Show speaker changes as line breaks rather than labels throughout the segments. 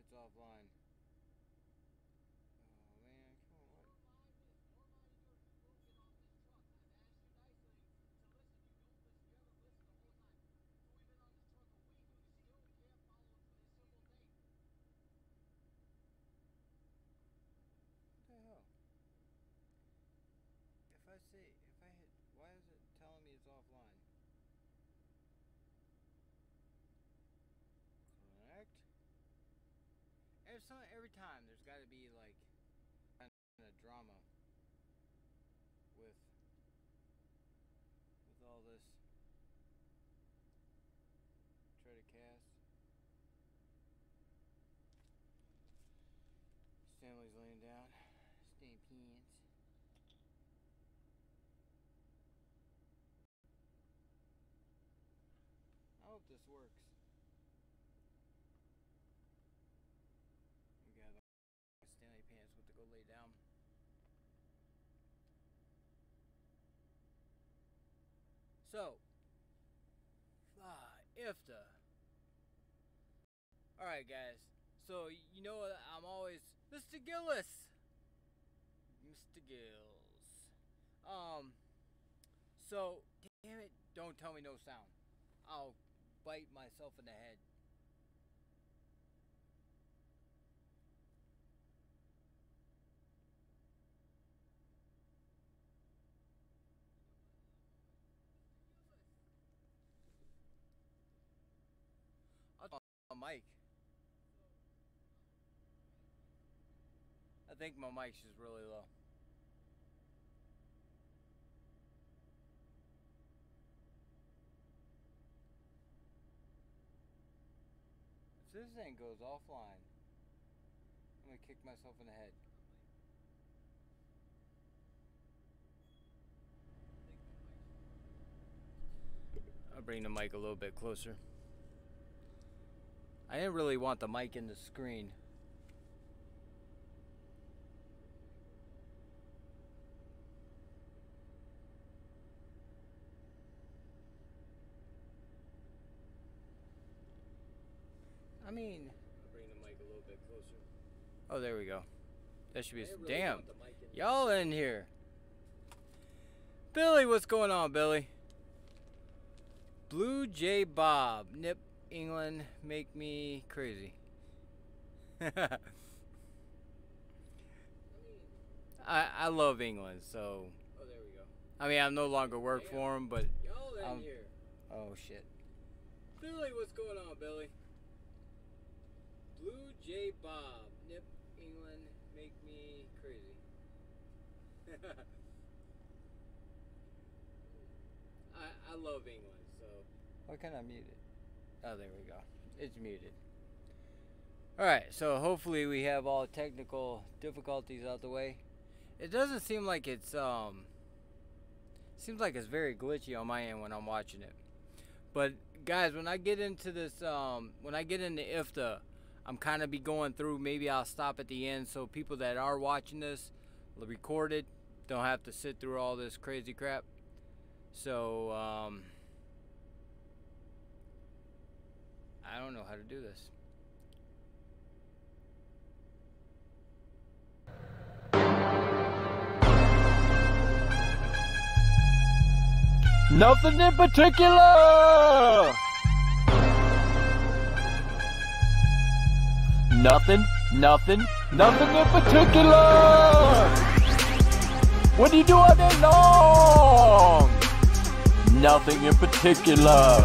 it's offline. Oh man, come on. What the hell? If I hit, why is it telling me it's offline? Connect. Every time there's got to be like kind of drama with all this. Try to cast. Stanley's laying down. Staying pants. I hope this works. We got Stanley pants with to go lay down. So, IFTA. Alright, guys. So, you know what? I'm always Mr. Gillis. Mr. Gills. So, damn it, don't tell me no sound. I'll bite myself in the head. I'll talk on my mic. I think my mic's just really low. If this thing goes offline, I'm gonna kick myself in the head. I'll bring the mic a little bit closer. I didn't really want the mic in the screen. I mean, I'll bring the mic a little bit closer. Oh, there we go. That should be. Really damn, y'all in here. Billy, what's going on, Billy? Blue Jay Bob, Nip, England, make me crazy. I love England, so. Oh, there we go. I mean, I no longer work for him, but. Y'all in here. Oh shit. Billy, what's going on, Billy? Blue Jay Bob, Nip, England, make me crazy. I love England, so. Why can't I mute it? Oh, there we go. It's muted. Alright, so hopefully we have all technical difficulties out the way. It doesn't seem like it's seems like it's very glitchy on my end when I'm watching it. But guys, when I get into this when I get into IFTA, I'm kind of be going through, maybe I'll stop at the end so people that are watching this recorded don't have to sit through all this crazy crap. So I don't know how to do this.
Nothing in particular. Nothing in particular. What do you do all day long? Nothing in particular.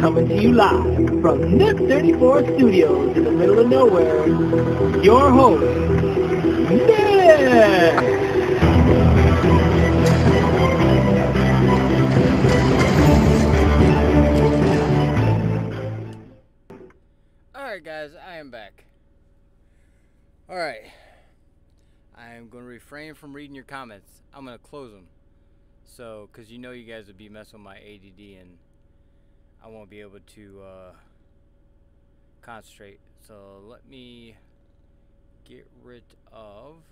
Coming to you live from NIP 34 Studios in the middle of nowhere, your host, Nick!
Alright guys, I am back. Alright. I am going to refrain from reading your comments. I'm going to close them. So, because you know you guys would be messing with my ADD and I won't be able to concentrate. So let me get rid of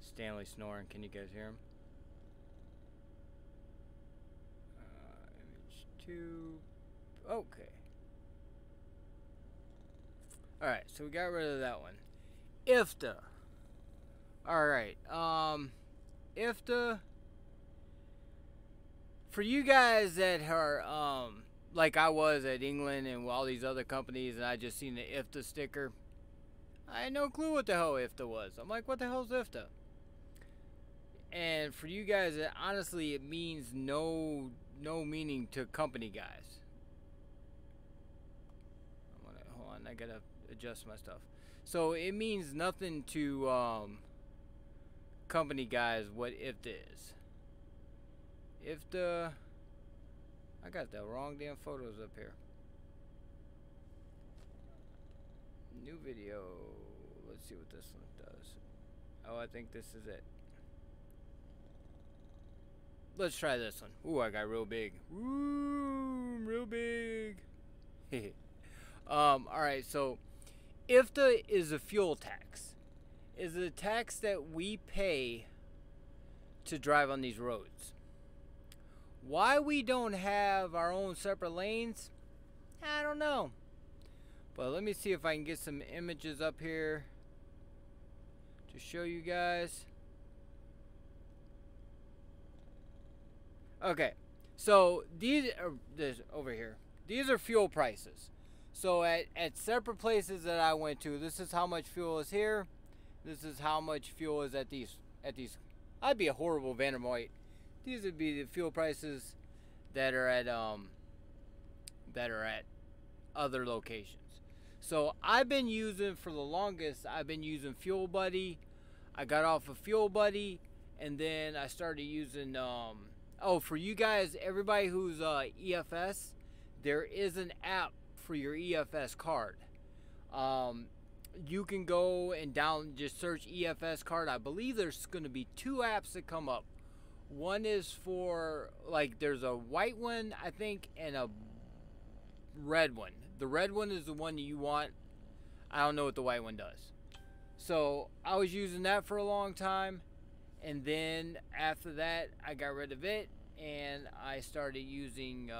Stanley snoring. Can you guys hear him? Image 2, Okay. Alright, so we got rid of that one. IFTA. Alright, IFTA. For you guys that are, like I was at England and all these other companies, and I just seen the IFTA sticker, I had no clue what the hell IFTA was. I'm like, what the hell's IFTA? And for you guys, honestly, it means no meaning to company guys. Hold on, I gotta adjust my stuff. So it means nothing to company guys what IFTA is. IFTA, I got the wrong damn photos up here. New video. Let's see what this one does. Oh, I think this is it. Let's try this one. Ooh, I got real big. Ooh, real big. Alright, so IFTA is a fuel tax. Is a tax that we pay to drive on these roads. Why we don't have our own separate lanes, I don't know. But let me see if I can get some images up here to show you guys. Okay, so these are over here. These are fuel prices. So at separate places that I went to, this is how much fuel is here. This is how much fuel is at these. I'd be a horrible Vandermoit. These would be the fuel prices that are at other locations. So I've been using, for the longest, I've been using Fuel Buddy. I got off of Fuel Buddy, and then I started using oh, for you guys, everybody who's EFS, there is an app for your EFS card. You can go and just search EFS card. I believe there's going to be 2 apps that come up. One is for, like, there's a white one, I think, and a red one. The red one is the one that you want. I don't know what the white one does. So I was using that for a long time, and then after that I got rid of it and I started using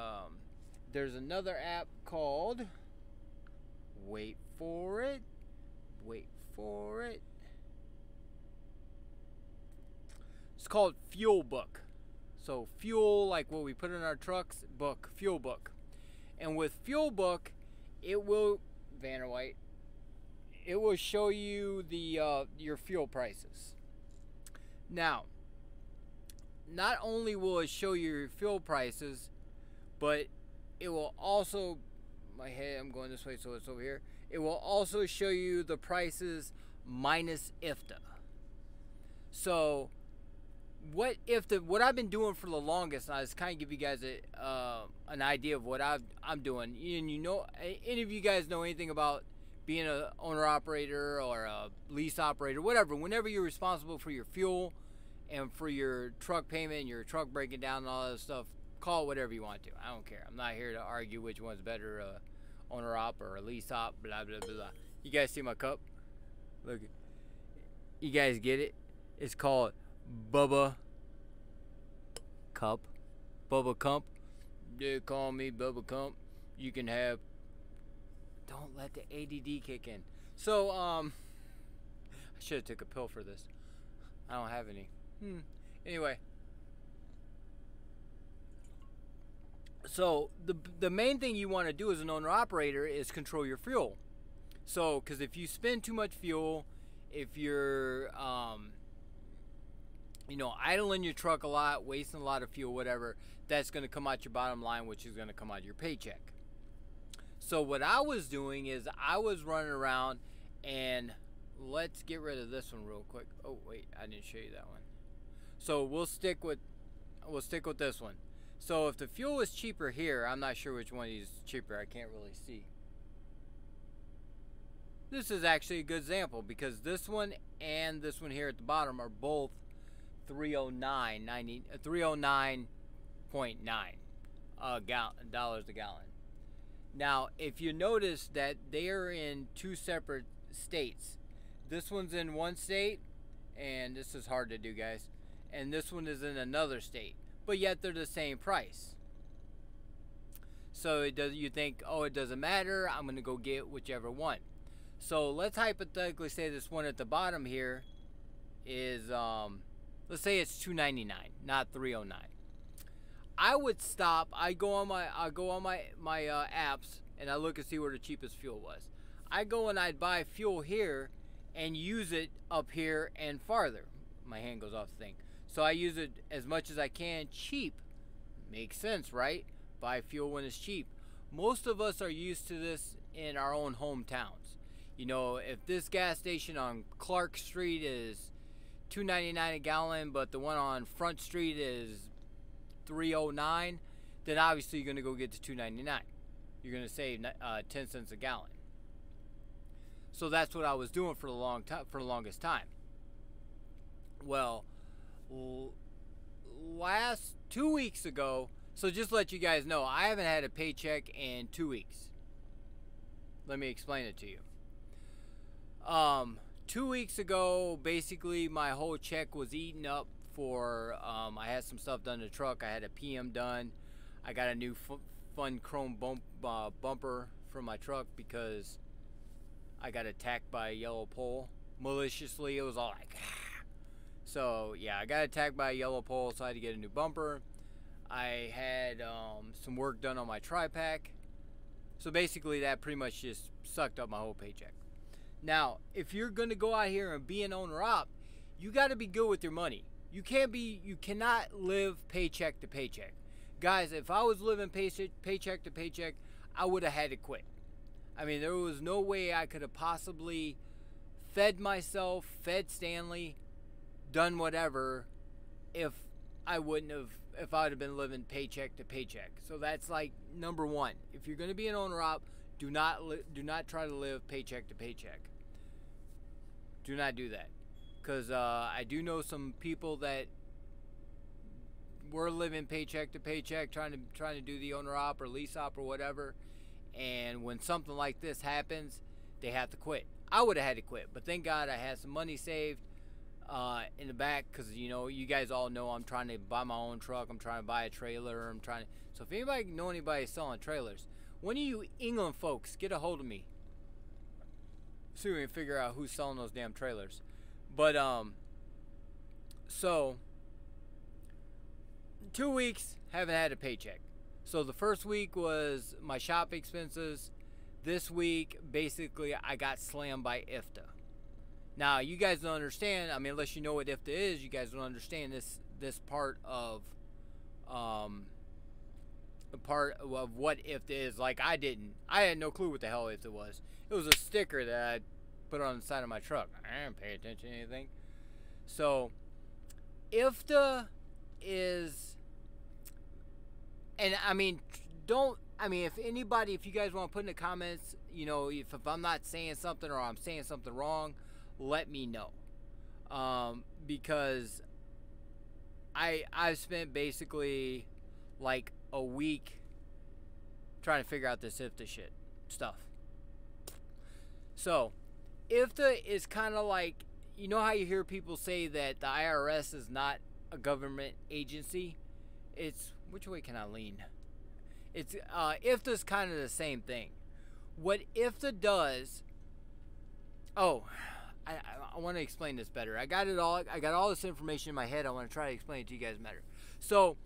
there's another app called, wait for it, it's called Fuel Book. So fuel, like what we put in our trucks, book, Fuel Book. And with Fuel Book, it will, Vanner White, it will show you the your fuel prices. Now, not only will it show you your fuel prices, but it will also, I'm going this way so it's over here. It will also show you the prices minus IFTA. So what I've been doing for the longest, and I just kind of give you guys an idea of what I'm doing. And you know, any of you guys know anything about being an owner operator or a lease operator, whatever, whenever you're responsible for your fuel and for your truck payment, your truck breaking down and all that stuff, call it whatever you want to. I don't care. I'm not here to argue which one's better, owner op or a lease op, blah, blah, blah, blah. You guys see my cup? Look. You guys get it? It's called Bubba Cup. Bubba Cump. They call me Bubba Cump. You can have. Don't let the ADD kick in. So, I should have took a pill for this. I don't have any. Anyway. So, the main thing you want to do as an owner-operator is control your fuel. So, because if you spend too much fuel, if you're, you know, idling your truck a lot, wasting a lot of fuel, whatever, that's going to come out your bottom line, which is going to come out your paycheck. So what I was doing is I was running around, and let's get rid of this one real quick. Oh wait, I didn't show you that one. So we'll stick with this one. So if the fuel is cheaper here, I'm not sure which one is cheaper. I can't really see. This is actually a good example because this one and this one here at the bottom are both 309.9 dollars a gallon. Now, if you notice that they are in 2 separate states, this one's in one state, and this is hard to do, guys, and this one is in another state, but yet they're the same price. So you think, oh, it doesn't matter, I'm going to go get whichever one. So let's hypothetically say this one at the bottom here is, let's say it's $2.99, not $3.09. I would stop. I go on my apps and I look and see where the cheapest fuel was. I go and I'd buy fuel here and use it up here and farther. My hand goes off the thing. So I use it as much as I can cheap. Makes sense, right? Buy fuel when it's cheap. Most of us are used to this in our own hometowns. You know, if this gas station on Clark Street is $2.99 a gallon, but the one on Front Street is $3.09, then obviously you're going to go get the $2.99. You're going to save 10 cents a gallon. So that's what I was doing for the longest time. Well, last 2 weeks ago, so just to let you guys know, I haven't had a paycheck in 2 weeks. Let me explain it to you. 2 weeks ago, basically my whole check was eaten up for, I had some stuff done to the truck. I had a PM done. I got a new fun chrome bumper for my truck because I got attacked by a yellow pole. Maliciously, it was all like, ah. So yeah, I got attacked by a yellow pole, so I had to get a new bumper. I had some work done on my tri-pack. So basically that pretty much just sucked up my whole paycheck. Now, if you're gonna go out here and be an owner-op, you gotta be good with your money. You cannot live paycheck to paycheck. Guys, if I was living paycheck to paycheck, I would have had to quit. I mean, there was no way I could have possibly fed myself, fed Stanley, done whatever if I would have been living paycheck to paycheck. So that's like number one. If you're going to be an owner-op, do not try to live paycheck to paycheck. Do not do that. Because I do know some people that were living paycheck to paycheck, trying to do the owner-op or lease-op or whatever. And when something like this happens, they have to quit. I would have had to quit, but thank God I had some money saved in the back, because you know, you guys all know I'm trying to buy my own truck. I'm trying to buy a trailer. So if anybody know anybody selling trailers, one of you England folks, get a hold of me. See if we can figure out who's selling those damn trailers. But so 2 weeks haven't had a paycheck. So the first week was my shop expenses. This week, basically, I got slammed by IFTA. Now, you guys don't understand. I mean, unless you know what IFTA is, you guys don't understand this part of what IFTA is. Like, I didn't. I had no clue what the hell IFTA was. It was a sticker that I put on the side of my truck. I didn't pay attention to anything. So, IFTA is... And I mean, if you guys want to put in the comments, you know, if I'm not saying something or I'm saying something wrong, let me know. Because I've spent basically like a week trying to figure out this IFTA stuff. So, IFTA is kind of like, you know how you hear people say that the IRS is not a government agency? It's, which way can I lean? It's IFTA's kind of the same thing. What IFTA does, I want to explain this better. I got all this information in my head. I want to try to explain it to you guys better. So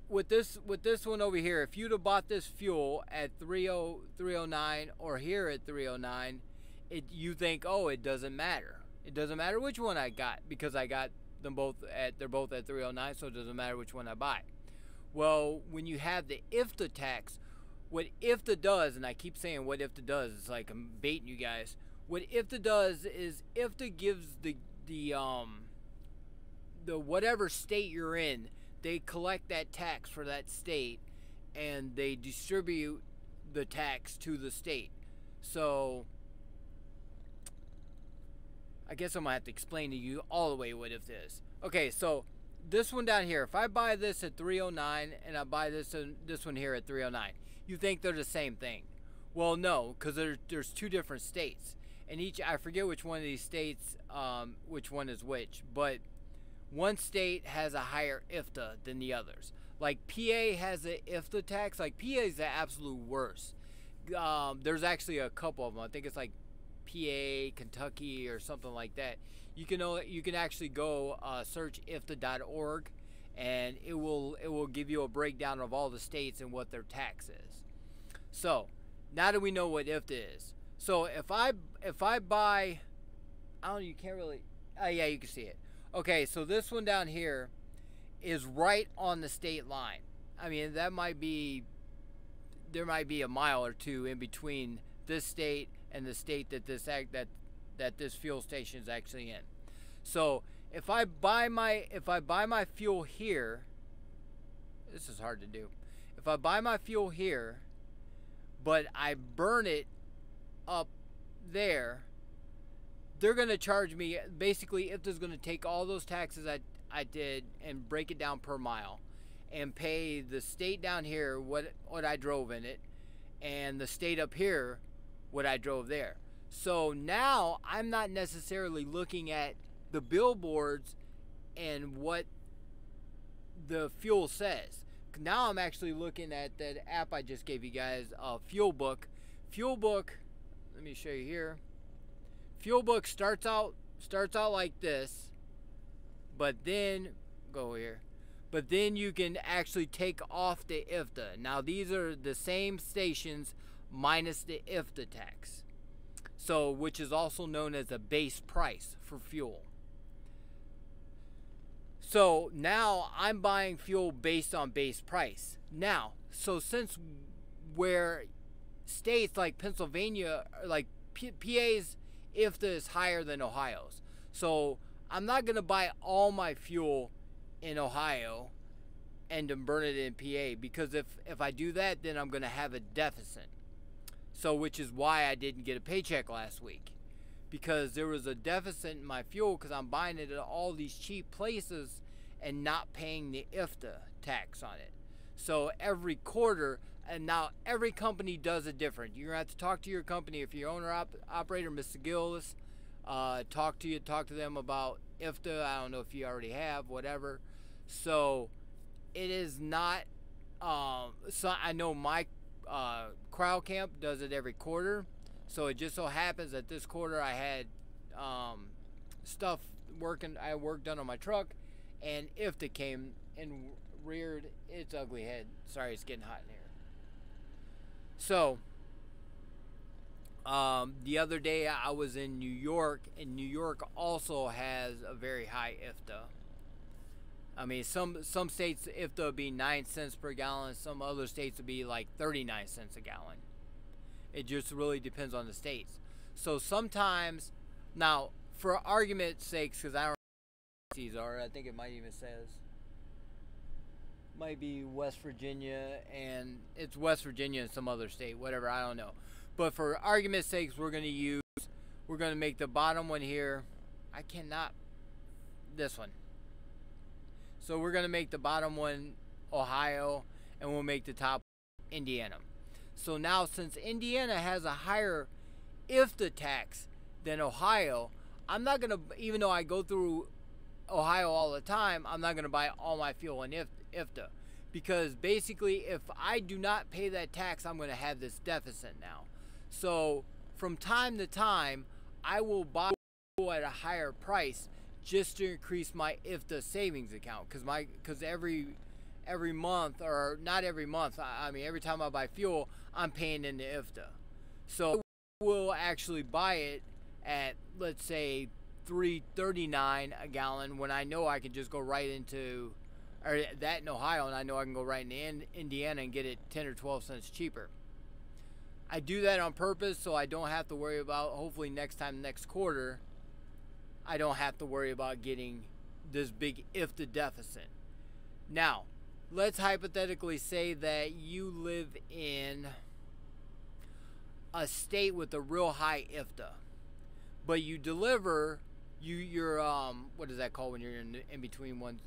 with this one over here, if you'd have bought this fuel at 309 or here at 309, you think, oh, it doesn't matter. It doesn't matter which one I got, because I got them both they're both at 309, so it doesn't matter which one I buy. Well, when you have the IFTA tax, what IFTA does, and I keep saying what IFTA does, it's like I'm baiting you guys. What IFTA does is IFTA gives the whatever state you're in, they collect that tax for that state, and they distribute the tax to the state. So I guess I'm gonna have to explain to you all the way what IFTA is. Okay, so this one down here, if I buy this at 309 and I buy this one here at 309, you think they're the same thing. Well, no, because there's two different states, and I forget which one of these states, which one is which, but one state has a higher IFTA than the others. Like PA has an IFTA tax. Like PA is the absolute worst. There's actually a couple of them. I think it's like PA, Kentucky, or something like that. You can actually go search IFTA.org, and it will give you a breakdown of all the states and what their tax is. So now that we know what IFTA is, so if I buy, I don't know, you can't really. Yeah, you can see it. Okay, so this one down here is right on the state line. I mean, there might be a mile or two in between this state and the state that this fuel station is actually in. So if I buy my fuel here, this is hard to do. If I buy my fuel here, but I burn it up there, they're gonna charge me. Basically, IFTA's gonna take all those taxes I did and break it down per mile, and pay the state down here what I drove in it, and the state up here what I drove there. So now I'm not necessarily looking at the billboards and what the fuel says. Now I'm actually looking at that app I just gave you guys, Fuel Book. Fuel Book, let me show you here. Fuel Book starts out like this, but then go here. But then you can actually take off the IFTA. Now these are the same stations minus the IFTA tax. So, which is also known as a base price for fuel. So now I'm buying fuel based on base price. Now, so since where states like Pennsylvania, like PA's IFTA is higher than Ohio's. So I'm not going to buy all my fuel in Ohio and then burn it in PA, because if I do that, then I'm going to have a deficit. So, which is why I didn't get a paycheck last week, because there was a deficit in my fuel because I'm buying it at all these cheap places and not paying the IFTA tax on it. So every quarter, and now every company does it different. You're going to have to talk to your company. If you're owner operator, Mr. Gillis, talk to them about IFTA. I don't know if you already have, whatever. So it is not, so I know my crowd camp does it every quarter. So it just so happens that this quarter I had work done on my truck, and IFTA came and reared its ugly head. Sorry, it's getting hot in here. So the other day I was in New York, and New York also has a very high IFTA. I mean, some states IFTA would be 9 cents per gallon. Some other states would be like 39 cents a gallon. It just really depends on the states. So sometimes, now for argument's sake, because I don't know what these are, I think it might even says, might be West Virginia, and it's West Virginia and some other state, whatever, I don't know. But for argument's sake, we're going to make the bottom one here, this one. So we're going to make the bottom one Ohio, and we'll make the top Indiana. So now, since Indiana has a higher IFTA tax than Ohio, I'm not going to, even though I go through Ohio all the time, I'm not going to buy all my fuel in IFTA. Because basically, if I do not pay that tax, I'm going to have this deficit now. So from time to time, I will buy fuel at a higher price just to increase my IFTA savings account. Because every month, or not every month, I mean every time I buy fuel, I'm paying into IFTA. So I will actually buy it at, let's say, $3.39 a gallon, when I know I can just go right into, or that in Ohio, and I know I can go right into Indiana and get it 10 or 12 cents cheaper. I do that on purpose so I don't have to worry about, hopefully next quarter, I don't have to worry about getting this big IFTA deficit. Now, let's hypothetically say that you live in a state with a real high IFTA, but you deliver, you're what is that called when you're in between one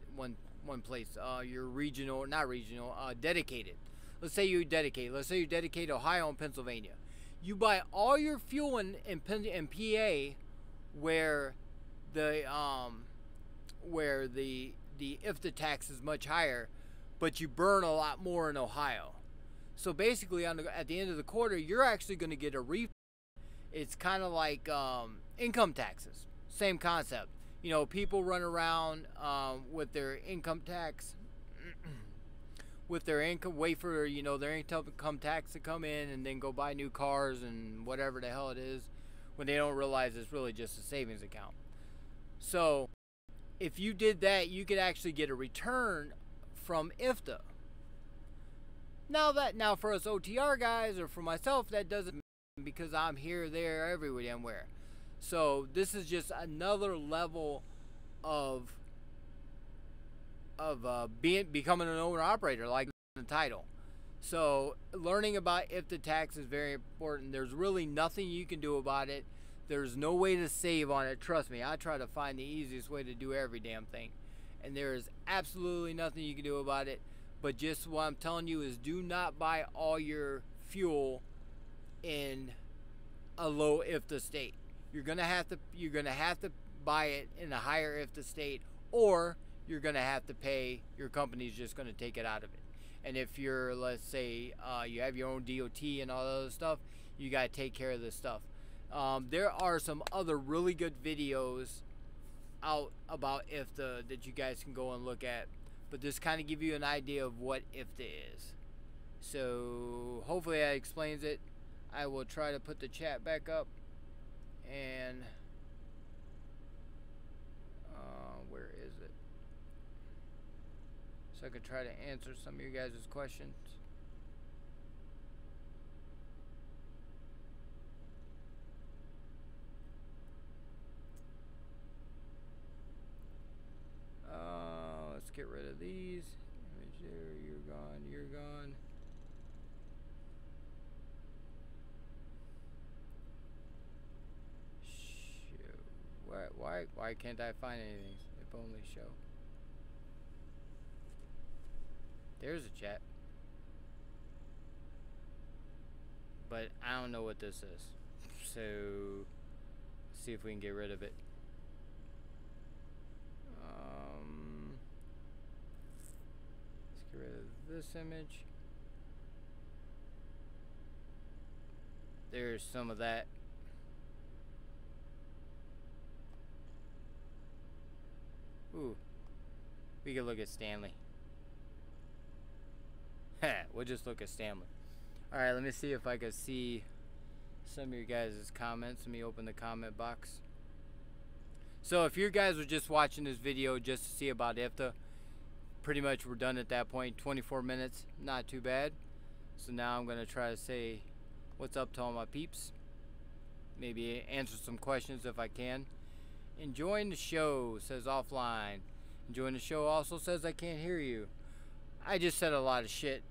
place? You're regional, not regional, dedicated. Let's say you dedicate Ohio and Pennsylvania. You buy all your fuel in PA, where the IFTA tax is much higher, but you burn a lot more in Ohio. So basically, at the end of the quarter, you're actually going to get a refund. It's kind of like income taxes. Same concept. You know, people run around with their income tax, with their income, wait for, you know, their income tax to come in and then go buy new cars and whatever the hell it is, when they don't realize it's really just a savings account. So if you did that, you could actually get a return from IFTA. Now for us OTR guys, or for myself, that doesn't matter because I'm here, there, everywhere. So this is just another level of becoming an owner operator, like the title. So learning about IFTA tax is very important. There's really nothing you can do about it. There's no way to save on it. Trust me, I try to find the easiest way to do every damn thing, and there is absolutely nothing you can do about it. But just what I'm telling you is, do not buy all your fuel in a low IFTA state. You're gonna have to buy it in a higher IFTA state, or you're gonna have to pay. Your company's just gonna take it out of it. And if you're, let's say, you have your own DOT and all that other stuff, you gotta take care of this stuff. There are some other really good videos out about IFTA that you guys can go and look at, but this kind of give you an idea of what IFTA is. So hopefully that explains it. I will try to put the chat back up, and where is it? So I could try to answer some of you guys' questions. Let's get rid of these. Image there, you're gone, you're gone. Shoot. Why can't I find anything? If only show. There's a chat. But I don't know what this is. So let's see if we can get rid of it. Let's get rid of this image. There's some of that. Ooh, we can look at Stanley. We'll just look at Stanley. Alright, let me see if I can see some of your guys' comments. Let me open the comment box. So if you guys were just watching this video just to see about IFTA, pretty much we're done at that point. 24 minutes, not too bad. So now I'm going to try to say what's up to all my peeps. Maybe answer some questions if I can. Enjoying the show, says offline. Enjoying the show also says I can't hear you. I just said a lot of shit,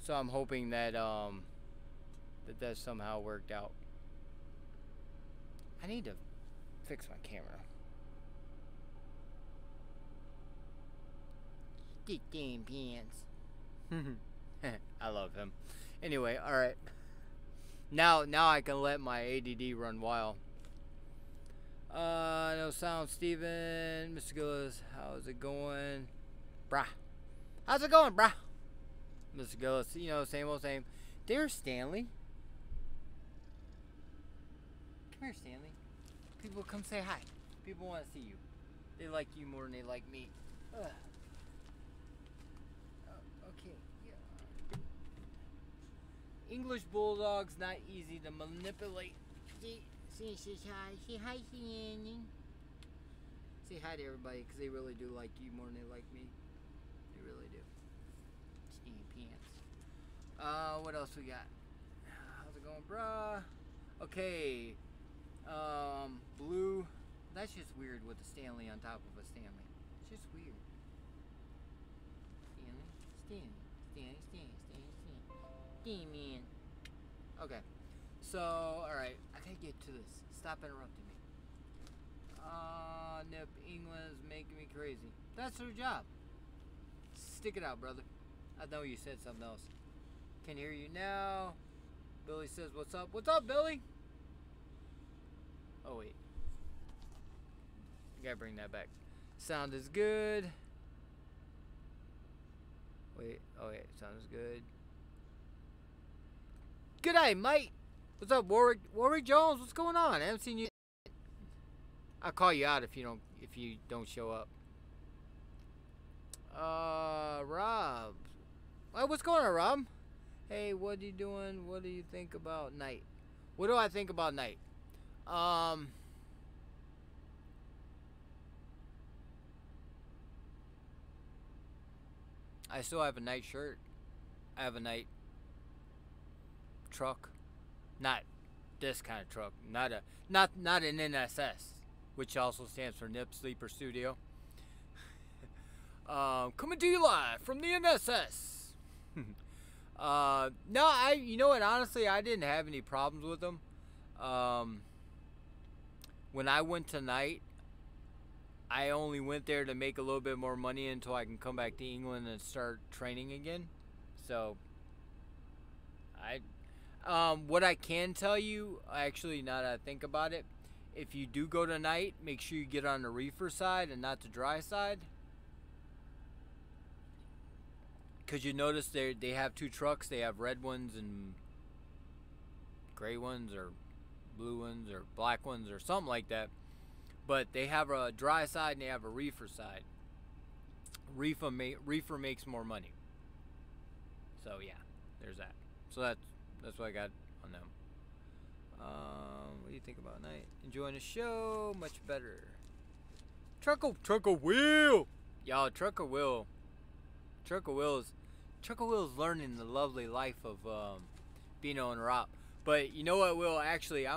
so I'm hoping that that somehow worked out. I need to fix my camera. Dick damn pants. I love him. Anyway, all right. Now I can let my ADD run wild. No sound, Steven. Mr. Gillis, how's it going? Brah. How's it going, brah? Mr. Gillis, you know, same old same. There's Stanley. Come here, Stanley. People come say hi. People want to see you. They like you more than they like me. Ugh. Okay. Yeah. English Bulldog's not easy to manipulate. Say hi. Say hi, Stanley. Say hi to everybody, because they really do like you more than they like me. They really do. Skinny pants. What else we got? How's it going, bruh? Okay. Blue. That's just weird with a Stanley on top of a Stanley. It's just weird. Stanley. Man. Okay. So, alright. I gotta get to this. Stop interrupting me. Nip, England's making me crazy. That's her job. Stick it out, brother. I know you said something else. Can hear you now. Billy says, what's up? What's up, Billy? Oh, wait. I gotta bring that back. Sound is good. Wait. Oh, wait. Sounds good. Good day, mate. What's up, Warwick? Warwick Jones, what's going on? I haven't seen you. I'll call you out if you don't show up. Rob. Well, what's going on, Rob? Hey, what are you doing? What do you think about night? What do I think about night? I still have a night shirt. I have a night truck. Not this kind of truck. Not an NSS, which also stands for Nip Sleeper Studio. Coming to you live from the NSS. No, you know what? Honestly, I didn't have any problems with them. When I went tonight, I only went there to make a little bit more money until I can come back to England and start training again. So, what I can tell you, actually, now that I think about it, if you do go tonight, make sure you get on the reefer side and not the dry side. Because you notice they have two trucks. They have red ones and gray ones or blue ones or black ones or something like that. But they have a dry side and they have a reefer side. Reefer makes more money. So yeah, there's that. So that's what I got on them. What do you think about night? Enjoying the show? Much better. Trucker Will! Y'all, Trucker Will is learning the lovely life of being on route. But you know what, Will? Actually, I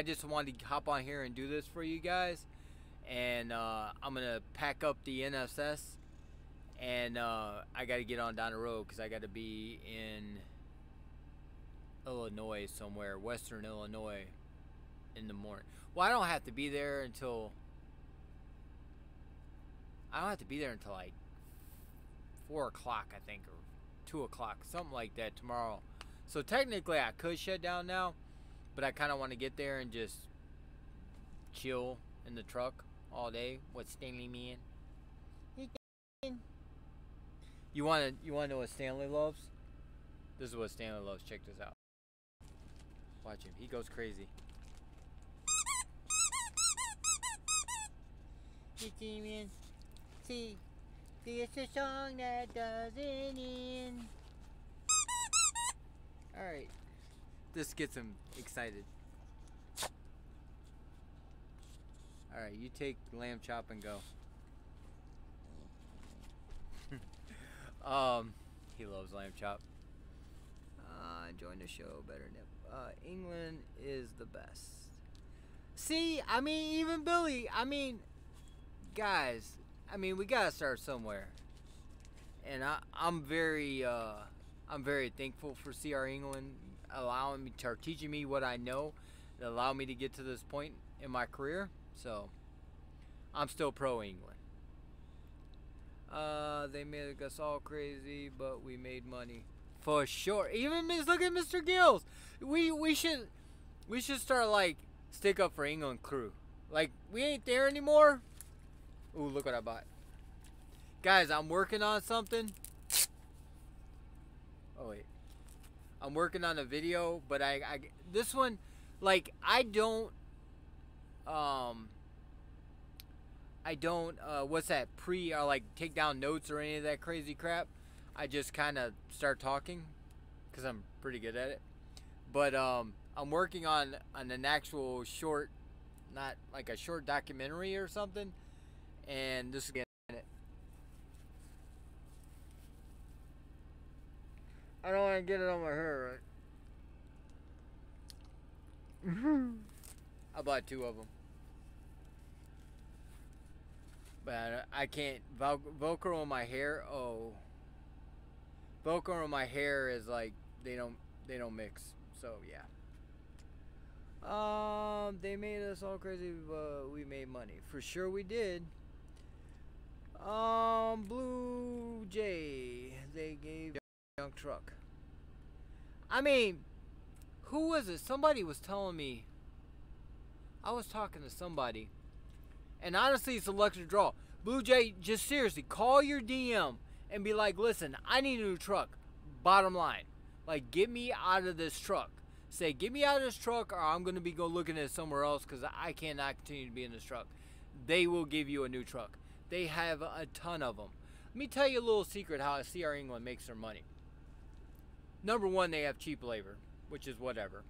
just wanted to hop on here and do this for you guys, and I'm gonna pack up the NSS, and I gotta get on down the road because I gotta be in Illinois somewhere, Western Illinois, in the morning. Well, I don't have to be there until like 4 o'clock, I think, or 2 o'clock, something like that tomorrow. So technically I could shut down now, but I kind of want to get there and just chill in the truck all day with Stanley Man. You want to know what Stanley loves? This is what Stanley loves. Check this out. Watch him. He goes crazy. See, it's a song that doesn't end. Alright. This gets him excited. Alright, you take lamb chop and go. He loves lamb chop. Enjoying the show better than England is the best. See, I mean, even Billy, I mean, guys, I mean, we gotta start somewhere. And I'm very thankful for CR England allowing me, teaching me what I know, that allowed me to get to this point in my career. So, I'm still pro England. They made us all crazy, but we made money. For sure. Even look at Mr. Gills. We should start like stick up for England crew. Like we ain't there anymore. Ooh, look what I bought. Guys, I'm working on something. Oh wait. I'm working on a video, but this one, like I don't what's that, or like take down notes or any of that crazy crap. I just kind of start talking because I'm pretty good at it. But I'm working on an actual short, not like a short documentary or something. And this is it. I don't want to get it on my hair, right? I bought 2 of them. But I can't Velcro on my hair. Oh. Velcro on my hair is like they don't mix. So yeah. They made us all crazy, but we made money. For sure we did. Blue Jay, they gave junk truck. I mean, who was it? Somebody was telling me. I was talking to somebody, and honestly, it's a lucky draw. Blue Jay, just seriously, call your DM and be like, listen, I need a new truck. Bottom line. Like, get me out of this truck. Say, get me out of this truck, or I'm going to be looking at somewhere else because I cannot continue to be in this truck. They will give you a new truck. They have a ton of them. Let me tell you a little secret how CR England makes their money. Number one, they have cheap labor, which is whatever.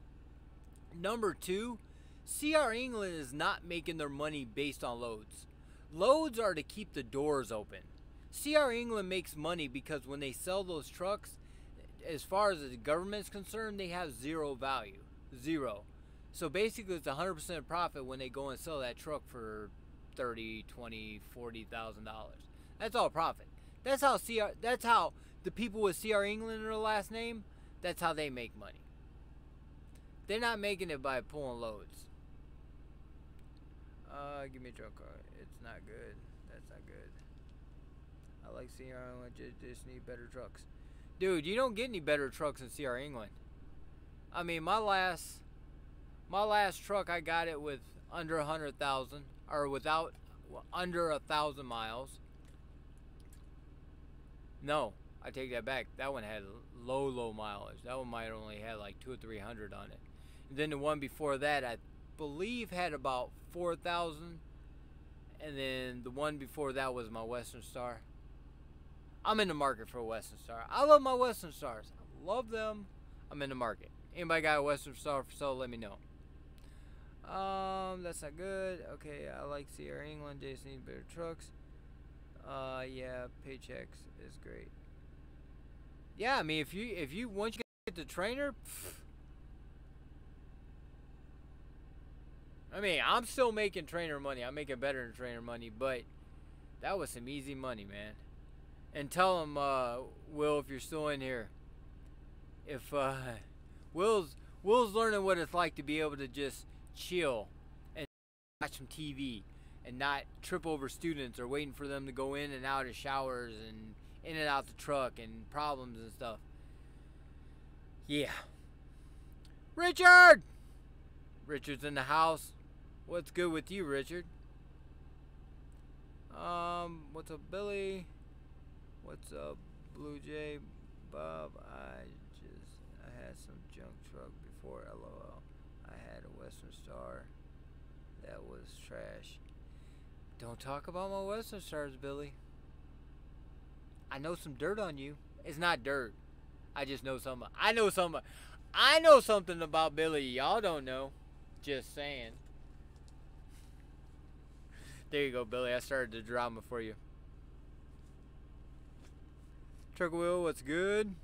Number two, CR England is not making their money based on loads. Loads are to keep the doors open. CR England makes money because when they sell those trucks, as far as the government's concerned, they have zero value. Zero. So basically it's 100% profit when they go and sell that truck for $30,000, $20,000, $40,000. That's all profit. That's how the people with CR England in their last name, that's how they make money. They're not making it by pulling loads. Give me a truck car. It's not good. That's not good. I like CR England. Just need better trucks. Dude, you don't get any better trucks than CR England. I mean, my last truck, I got it with under 100,000, or without under 1,000 miles. No, I take that back. That one had low mileage. That one might only had like 200 or 300 on it. And then the one before that, I believe, had about 4,000. And then the one before that was my Western Star. I'm in the market for a Western Star. I love my Western Stars. I love them. I'm in the market. Anybody got a Western Star for sale? Let me know. That's not good. Okay, I like CR England. Jason needs better trucks. Yeah, Paychecks is great. Yeah, I mean, if you once you get the trainer, I mean, I'm still making trainer money. I'm making better than trainer money, but that was some easy money, man. And tell him, Will, if you're still in here, if Will's learning what it's like to be able to just chill and watch some TV and not trip over students or waiting for them to go in and out of showers and in and out the truck and problems and stuff. Yeah. Richard! Richard's in the house. What's good with you, Richard? What's up, Billy? What's up, Blue Jay? Bob, I had some junk truck before, LOL. I had a Western Star that was trash. Don't talk about my Western Stars, Billy. I know some dirt on you. It's not dirt. I just know something. I know something about Billy y'all don't know. Just saying. There you go, Billy. I started the drama for you. Truck Wheel, what's good?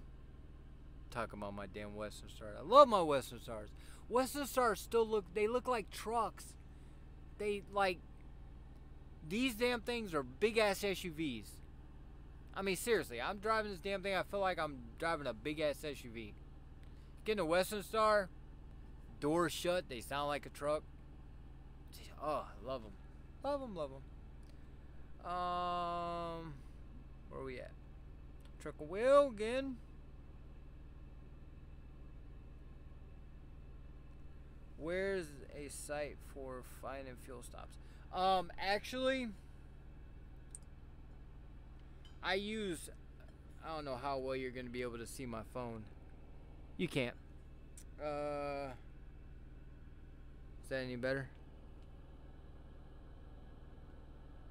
Talking about my damn Western Stars. I love my Western Stars. Western Stars still look like trucks. They like, these damn things are big ass SUVs. I mean, seriously, I'm driving this damn thing. I feel like I'm driving a big ass SUV. Getting a Western Star, doors shut. They sound like a truck. Oh, I love them. Love them, love them. Where are we at? Truck Wheel again. Where's a site for finding fuel stops? Actually, I don't know how well you're going to be able to see my phone. You can't. Is that any better?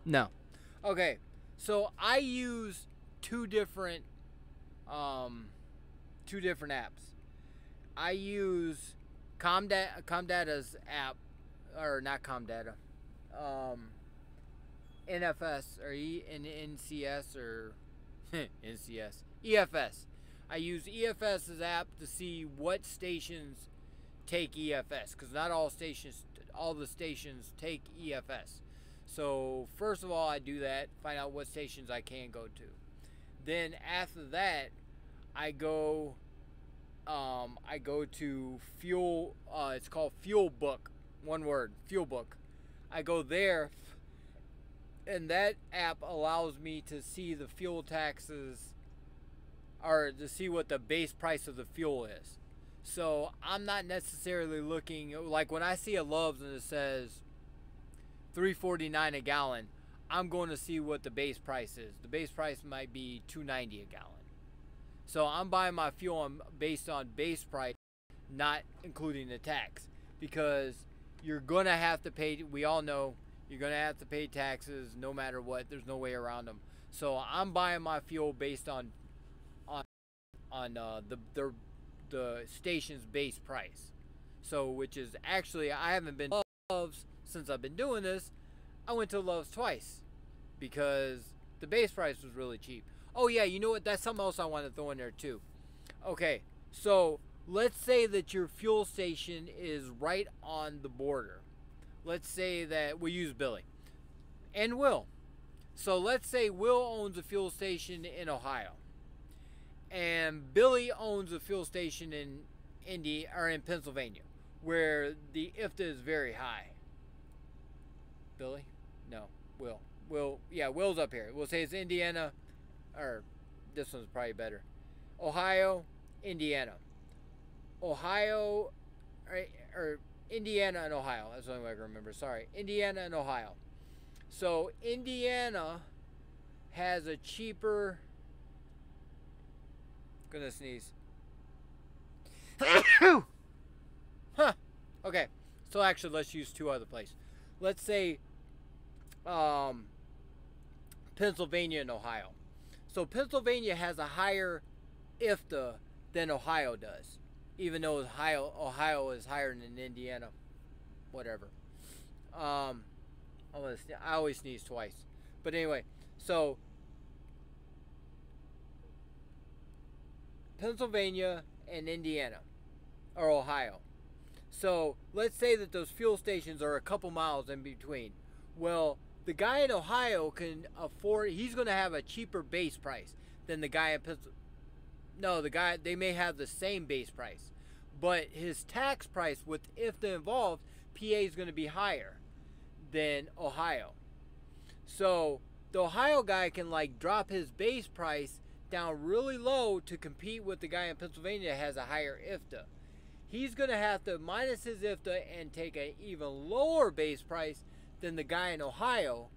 No. Okay. So I use two different apps. I use Comdata's app, or not Comdata, NFS or NCS or NCS, EFS. I use EFS's app to see what stations take EFS, because not all the stations take EFS. So first of all, I do that, find out what stations I can go to. Then after that, I go to Fuel. It's called Fuel Book. One word, Fuel Book. I go there, and that app allows me to see the fuel taxes, or to see what the base price of the fuel is. So I'm not necessarily looking, like when I see a Love's and it says $3.49 a gallon, I'm going to see what the base price is. The base price might be $2.90 a gallon. So I'm buying my fuel based on base price, not including the tax, because you're going to have to pay, we all know, you're going to have to pay taxes no matter what. There's no way around them. So I'm buying my fuel based on the station's base price. So, which is actually, I haven't been to Love's since I've been doing this. I went to Love's twice because the base price was really cheap. Oh yeah, you know what? That's something else I want to throw in there too. Okay, so let's say that your fuel station is right on the border. Let's say that we use Billy and Will. So let's say Will owns a fuel station in Ohio, and Billy owns a fuel station in in Pennsylvania, where the IFTA is very high. Billy? No, Will. Yeah, Will's up here. We'll say it's Indiana, or this one's probably better. Ohio, Indiana. Ohio, or Indiana and Ohio. That's the only way I can remember. Sorry. Indiana and Ohio. So Indiana has a cheaper... Gonna sneeze. Huh. Okay. So actually, let's use two other places. Let's say Pennsylvania and Ohio. So Pennsylvania has a higher IFTA than Ohio does, even though Ohio is higher than Indiana. Whatever. I always sneeze twice. But anyway, so Pennsylvania and Indiana, or Ohio. So let's say that those fuel stations are a couple miles in between. Well, the guy in Ohio can afford, he's going to have a cheaper base price than the guy in Pennsylvania. No, they may have the same base price, but his tax price with IFTA involved, PA is going to be higher than Ohio. So the Ohio guy can like drop his base price down really low to compete with the guy in Pennsylvania that has a higher IFTA. He's going to have to minus his IFTA and take an even lower base price than the guy in Ohio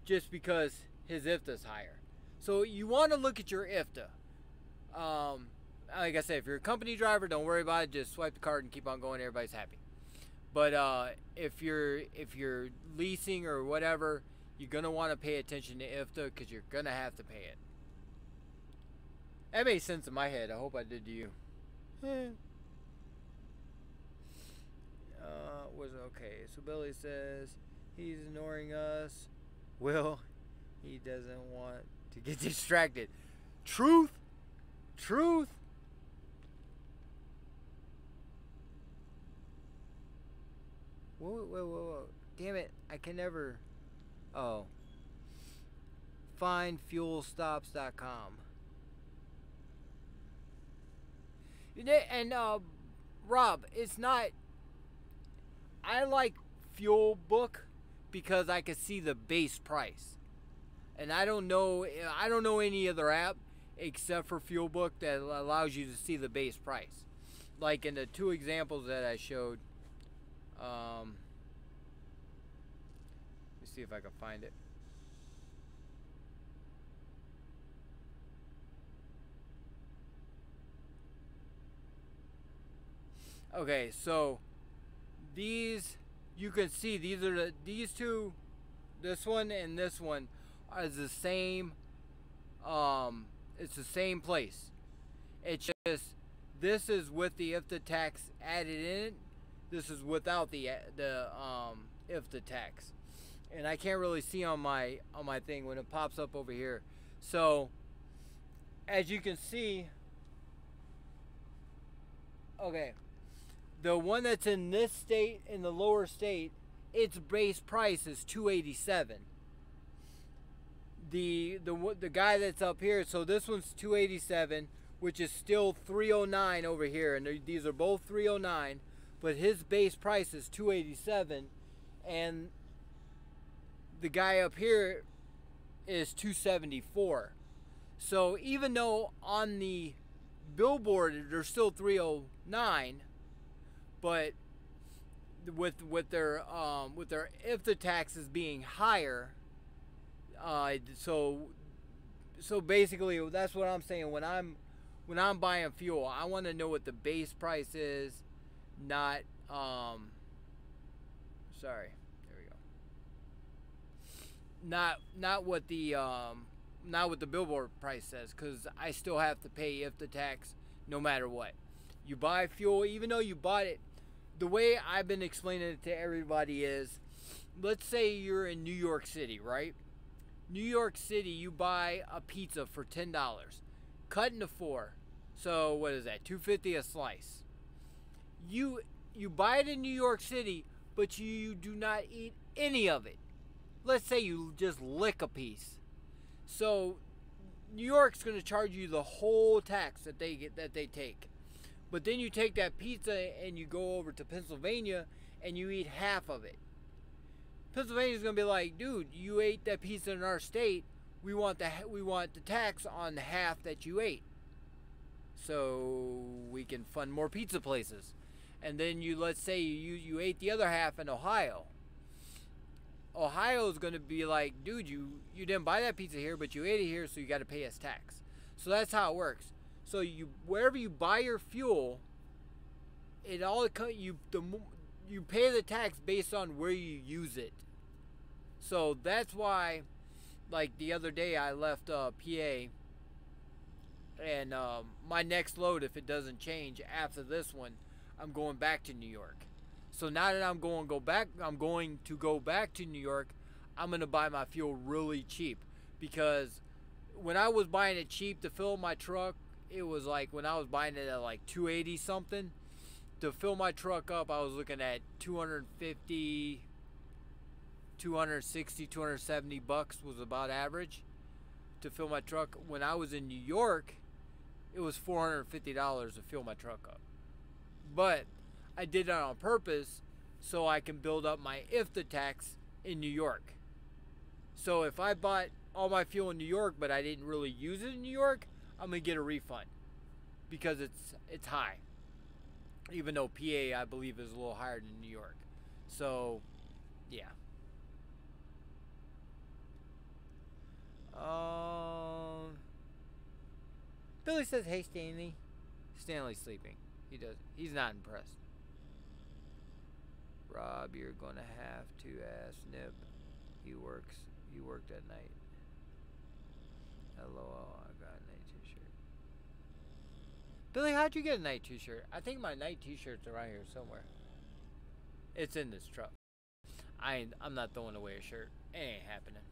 just because his IFTA is higher. So you want to look at your IFTA. Like I said, if you're a company driver, don't worry about it. Just swipe the card and keep on going. Everybody's happy. But if you're leasing or whatever, you're going to want to pay attention to IFTA because you're going to have to pay it. That made sense in my head. I hope I did to you. Was okay. So Billy says he's ignoring us. Will, he doesn't want to get distracted. Truth. Whoa. Damn it. I can never. Oh. Findfuelstops.com. And Rob, it's not. I like Fuel Book because I can see the base price, and I don't know any other app except for Fuel Book that allows you to see the base price. Like in the two examples that I showed. Let me see if I can find it. Okay, so these, you can see these are these two, this one and this one are the same. It's the same place. It's just this is with the IFTA tax added in it. This is without the IFTA tax, and I can't really see on my thing when it pops up over here. So as you can see, okay. The one that's in this state, in the lower state, its base price is $2.87. The guy that's up here, so this one's $2.87, which is still $3.09 over here, and these are both $3.09, but his base price is $2.87, and the guy up here is $2.74. So even though on the billboard they're still $3.09. But with their IFTA taxes being higher, So basically, that's what I'm saying. When I'm buying fuel, I want to know what the base price is, not sorry, there we go. Not what the billboard price says, because I still have to pay IFTA tax no matter what. You buy fuel, even though you bought it. The way I've been explaining it to everybody is, let's say you're in New York City, right? New York City, you buy a pizza for $10, cut into 4. So what is that? $2.50 a slice. You buy it in New York City, but you do not eat any of it. Let's say you just lick a piece. So New York's going to charge you the whole tax that they take. But then you take that pizza and you go over to Pennsylvania and you eat half of it. Pennsylvania's going to be like, dude, you ate that pizza in our state. We want the tax on the half that you ate, so we can fund more pizza places. And then let's say you ate the other half in Ohio. Ohio's going to be like, dude, you didn't buy that pizza here, but you ate it here, so you got to pay us tax. So that's how it works. So wherever you buy your fuel, you pay the tax based on where you use it. So that's why, like the other day, I left PA, and my next load, if it doesn't change after this one, I'm going back to New York. So now that I'm going to go back to New York, I'm going to buy my fuel really cheap, because when I was buying it cheap to fill my truck, it was like, when I was buying it at like $280 something to fill my truck up, I was looking at $250, $260, $270 was about average to fill my truck. When I was in New York, it was $450 to fill my truck up. But I did that on purpose so I can build up my IFTA tax in New York. So if I bought all my fuel in New York but I didn't really use it in New York, I'm gonna get a refund because it's high. Even though PA, I believe, is a little higher than New York. So yeah. Billy says, "Hey, Stanley." Stanley's sleeping. He's not impressed. Rob, you're gonna have to ask Nip. He worked at night. LOL, I got a night t-shirt. Billy, how'd you get a night t-shirt? I think my night t-shirt's around here somewhere. It's in this truck. I'm not throwing away a shirt. It ain't happening.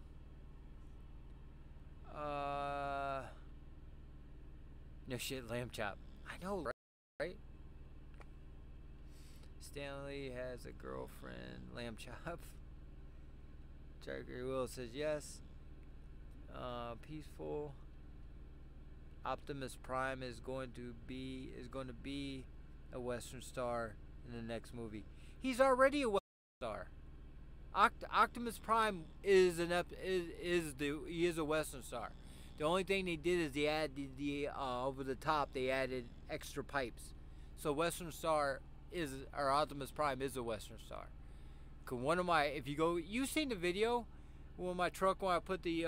No shit, lamb chop. I know, right? Stanley has a girlfriend, lamb chop. Jagger Will says yes. Peaceful. Optimus Prime is going to be a Western star in the next movie. He's already a Western star. Optimus Prime is a Western star. The only thing they did is they added the over the top. They added extra pipes. So Western Star Optimus Prime is a Western star. Cause you've seen the video when my truck, when I put the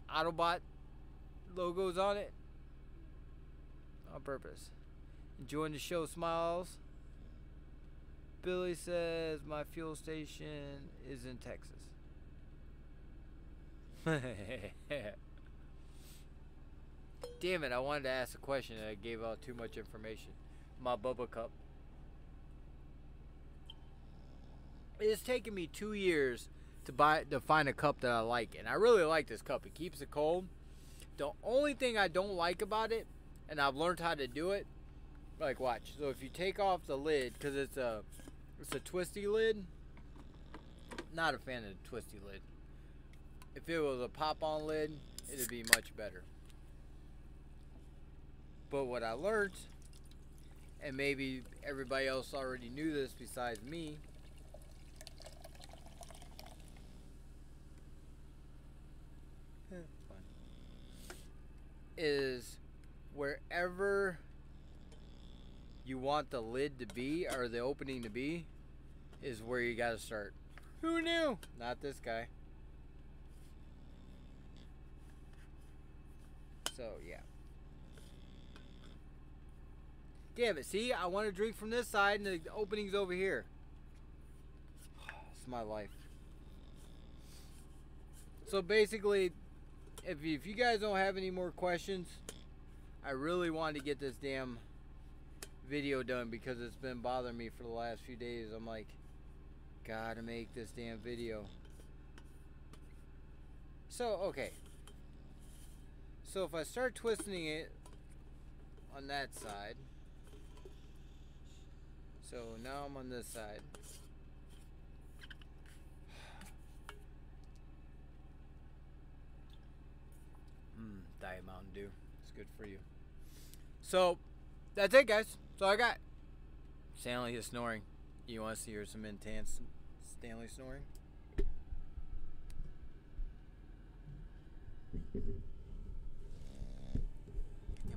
Autobot logos on it on purpose. Enjoying the show, smiles. Billy says my fuel station is in Texas. Damn it, I wanted to ask a question and I gave out too much information. My Bubba cup. It's taken me 2 years to find a cup that I like, and I really like this cup. It keeps it cold. The only thing I don't like about it, and I've learned how to do it, like watch. So if you take off the lid, because it's a twisty lid. Not a fan of the twisty lid. If it was a pop-on lid, it'd be much better. But what I learned, and maybe everybody else already knew this besides me, is wherever you want the lid to be, or the opening to be, is where you gotta start. Who knew? Not this guy. So, yeah. Damn it, see? I want to drink from this side and the opening's over here. It's my life. So basically, if you guys don't have any more questions, I really wanted to get this damn video done because it's been bothering me for the last few days. I'm like, gotta make this damn video. So, okay. So if I start twisting it on that side. So now I'm on this side. Diet Mountain Dew. It's good for you. So, that's it, guys. That's all I got. Stanley is snoring. You want to hear some intense Stanley snoring? Get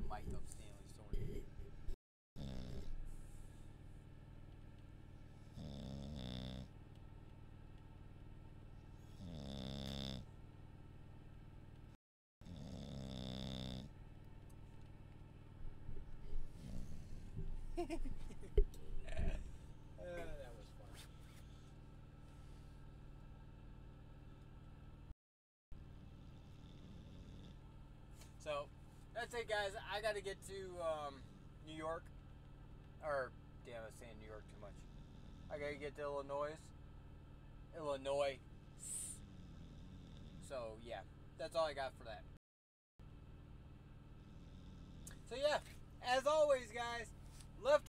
mic'd up Stanley snoring. That was fun. So, that's it, guys. I gotta get to New York. Or, damn, I was saying New York too much. I gotta get to Illinois. So, yeah. That's all I got for that. So, yeah. As always, guys, left